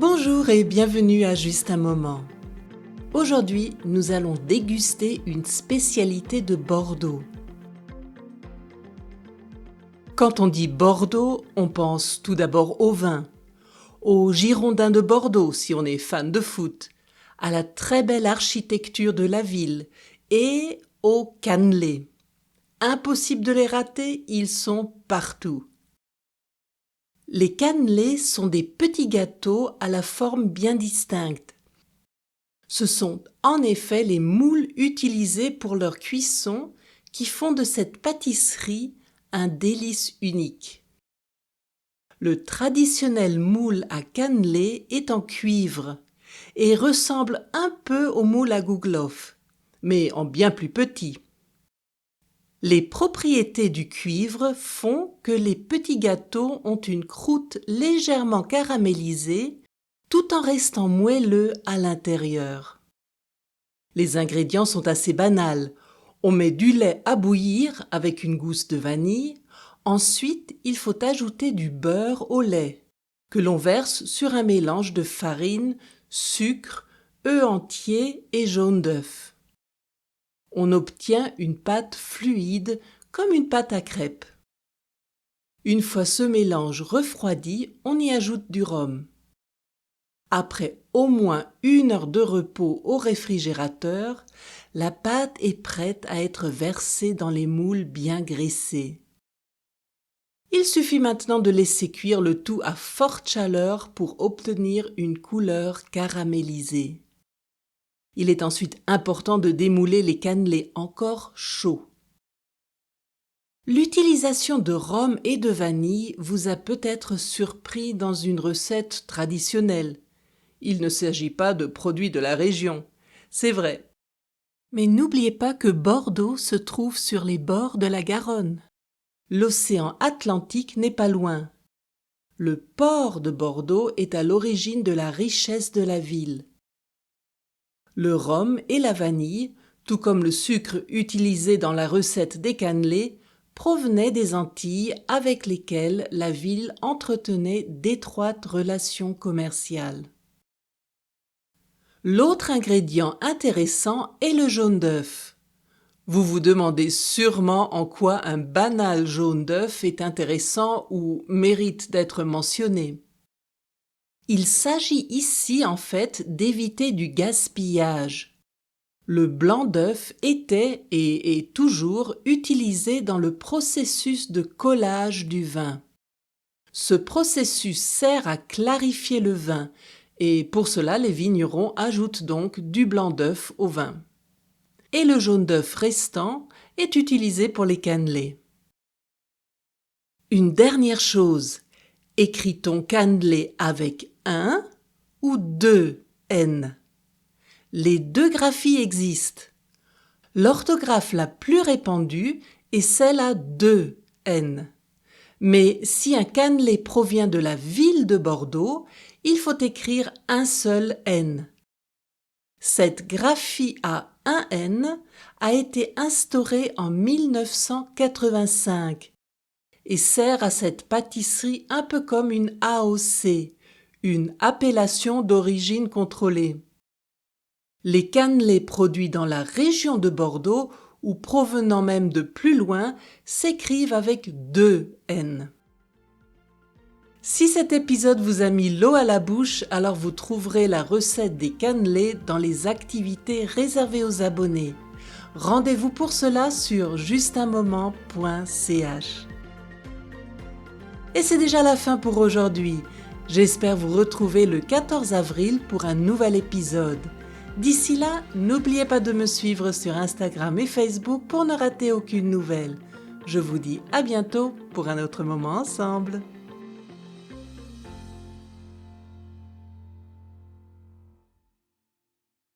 Bonjour et bienvenue à Juste un moment. Aujourd'hui, nous allons déguster une spécialité de Bordeaux. Quand on dit Bordeaux, on pense tout d'abord au vin, aux Girondins de Bordeaux si on est fan de foot, à la très belle architecture de la ville et aux cannelés. Impossible de les rater, ils sont partout. Les cannelés sont des petits gâteaux à la forme bien distincte. Ce sont en effet les moules utilisés pour leur cuisson qui font de cette pâtisserie un délice unique. Le traditionnel moule à cannelés est en cuivre et ressemble un peu au moule à gouglof, mais en bien plus petit. Les propriétés du cuivre font que les petits gâteaux ont une croûte légèrement caramélisée tout en restant moelleux à l'intérieur. Les ingrédients sont assez banals. On met du lait à bouillir avec une gousse de vanille. Ensuite, il faut ajouter du beurre au lait, que l'on verse sur un mélange de farine, sucre, œufs entiers et jaune d'œuf. On obtient une pâte fluide comme une pâte à crêpes. Une fois ce mélange refroidi, on y ajoute du rhum. Après au moins 1 heure de repos au réfrigérateur, la pâte est prête à être versée dans les moules bien graissés. Il suffit maintenant de laisser cuire le tout à forte chaleur pour obtenir une couleur caramélisée. Il est ensuite important de démouler les cannelés encore chauds. L'utilisation de rhum et de vanille vous a peut-être surpris dans une recette traditionnelle. Il ne s'agit pas de produits de la région, c'est vrai. Mais n'oubliez pas que Bordeaux se trouve sur les bords de la Garonne. L'océan Atlantique n'est pas loin. Le port de Bordeaux est à l'origine de la richesse de la ville. Le rhum et la vanille, tout comme le sucre utilisé dans la recette des cannelés, provenaient des Antilles avec lesquelles la ville entretenait d'étroites relations commerciales. L'autre ingrédient intéressant est le jaune d'œuf. Vous vous demandez sûrement en quoi un banal jaune d'œuf est intéressant ou mérite d'être mentionné. Il s'agit ici en fait d'éviter du gaspillage. Le blanc d'œuf était et est toujours utilisé dans le processus de collage du vin. Ce processus sert à clarifier le vin et pour cela les vignerons ajoutent donc du blanc d'œuf au vin. Et le jaune d'œuf restant est utilisé pour les cannelés. Une dernière chose, écrit-on cannelé avec 1 ou 2 N? Les deux graphies existent. L'orthographe la plus répandue est celle à 2 N. Mais si un cannelé provient de la ville de Bordeaux, il faut écrire un seul N. Cette graphie à 1 N a été instaurée en 1985 et sert à cette pâtisserie un peu comme une AOC, une appellation d'origine contrôlée. Les cannelés produits dans la région de Bordeaux ou provenant même de plus loin s'écrivent avec 2 N. Si cet épisode vous a mis l'eau à la bouche, alors vous trouverez la recette des cannelés dans les activités réservées aux abonnés. Rendez-vous pour cela sur justunmoment.ch. Et c'est déjà la fin pour aujourd'hui. J'espère vous retrouver le 14 avril pour un nouvel épisode. D'ici là, n'oubliez pas de me suivre sur Instagram et Facebook pour ne rater aucune nouvelle. Je vous dis à bientôt pour un autre moment ensemble.